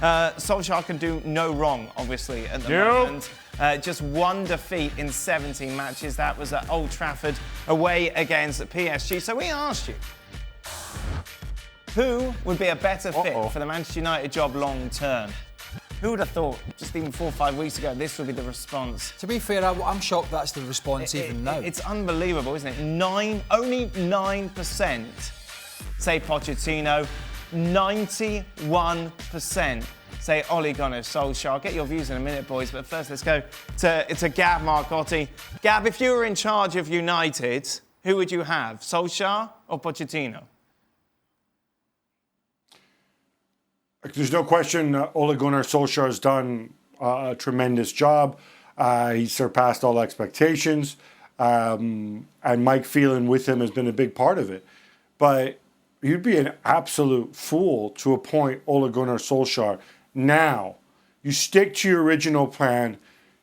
Solskjaer can do no wrong, obviously, at the moment. Just one defeat in 17 matches. That was at Old Trafford away against PSG. So we asked you, who would be a better fit for the Manchester United job long term? Who would have thought, just even 4 or 5 weeks ago, this would be the response? To be fair, I'm shocked that's the response even now. It's unbelievable, isn't it? Only 9% say Pochettino, 91% say Ole Gunnar Solskjaer. I'll get your views in a minute, boys, but first let's go to Gab Marcotti. Gab, if you were in charge of United, who would you have, Solskjaer or Pochettino? There's no question Ole Gunnar Solskjaer has done a tremendous job. He surpassed all expectations. And Mike Phelan with him has been a big part of it. But you'd be an absolute fool to appoint Ole Gunnar Solskjaer now. You stick to your original plan.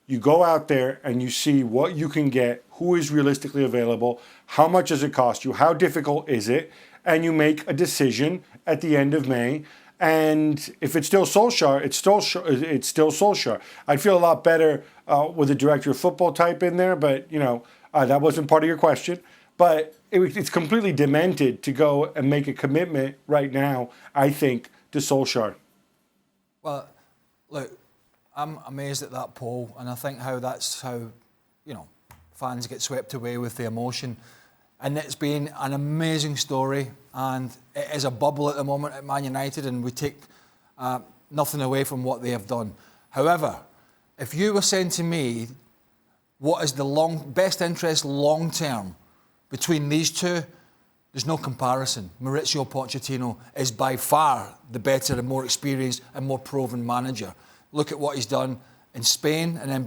You go out there and you see what you can get, who is realistically available, how much does it cost you, how difficult is it, and you make a decision at the end of May. And if it's still Solskjaer, it's still Solskjaer. I'd feel a lot better with a director of football type in there, but, that wasn't part of your question. But it's completely demented to go and make a commitment right now, I think, to Solskjaer. Well, look, I'm amazed at that poll, and I think that's how, fans get swept away with the emotion. And it's been an amazing story, and it is a bubble at the moment at Man United, and we take nothing away from what they have done. However, if you were saying to me, what is the best interest long term between these two, there's no comparison. Mauricio Pochettino is by far the better and more experienced and more proven manager. Look at what he's done in Spain and then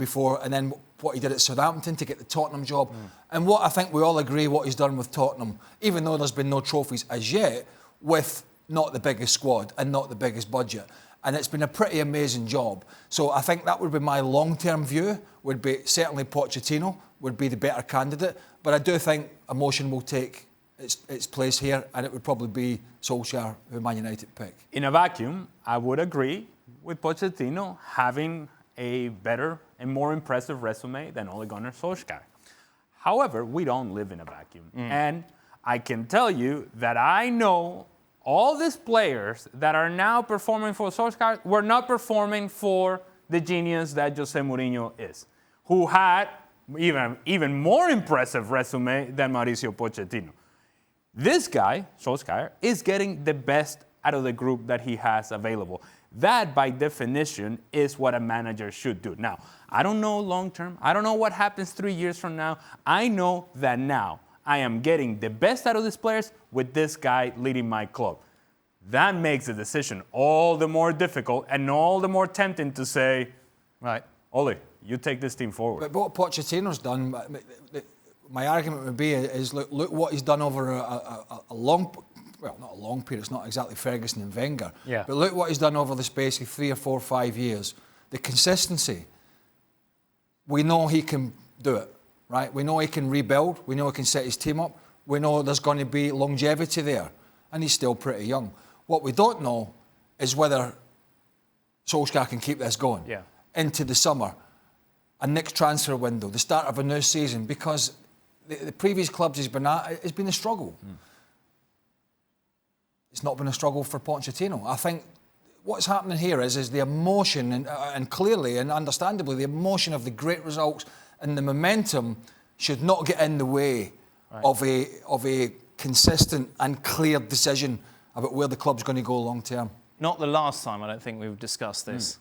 what he did at Southampton to get the Tottenham job. And what I think we all agree what he's done with Tottenham, even though there's been no trophies as yet, with not the biggest squad and not the biggest budget. And it's been a pretty amazing job. So I think that would be my long-term view, would be certainly Pochettino would be the better candidate. But I do think emotion will take its place here, and it would probably be Solskjaer, who Man United pick. In a vacuum, I would agree with Pochettino having a better and more impressive resume than Ole Gunnar Solskjær. However, we don't live in a vacuum. And I can tell you that I know all these players that are now performing for Solskjær were not performing for the genius that Jose Mourinho is, who had even more impressive resume than Mauricio Pochettino. This guy, Solskjær, is getting the best out of the group that he has available. That, by definition, is what a manager should do. Now, I don't know long term. I don't know what happens 3 years from now. I know that now I am getting the best out of these players with this guy leading my club. That makes the decision all the more difficult and all the more tempting to say, right, Ole, you take this team forward. But what Pochettino's done, my argument would be is look what he's done over a long, well, not a long period, it's not exactly Ferguson and Wenger, but look what he's done over the space of 3 or 4 or 5 years. The consistency, we know he can do it, right? We know he can rebuild, we know he can set his team up, we know there's going to be longevity there, and he's still pretty young. What we don't know is whether Solskjaer can keep this going into the summer, a next transfer window, the start of a new season, because the previous clubs he's been at, it's been a struggle. It's not been a struggle for Pochettino. I think what's happening here is the emotion, and clearly and understandably, the emotion of the great results and the momentum should not get in the way of a consistent and clear decision about where the club's going to go long term. Not the last time, I don't think we've discussed this.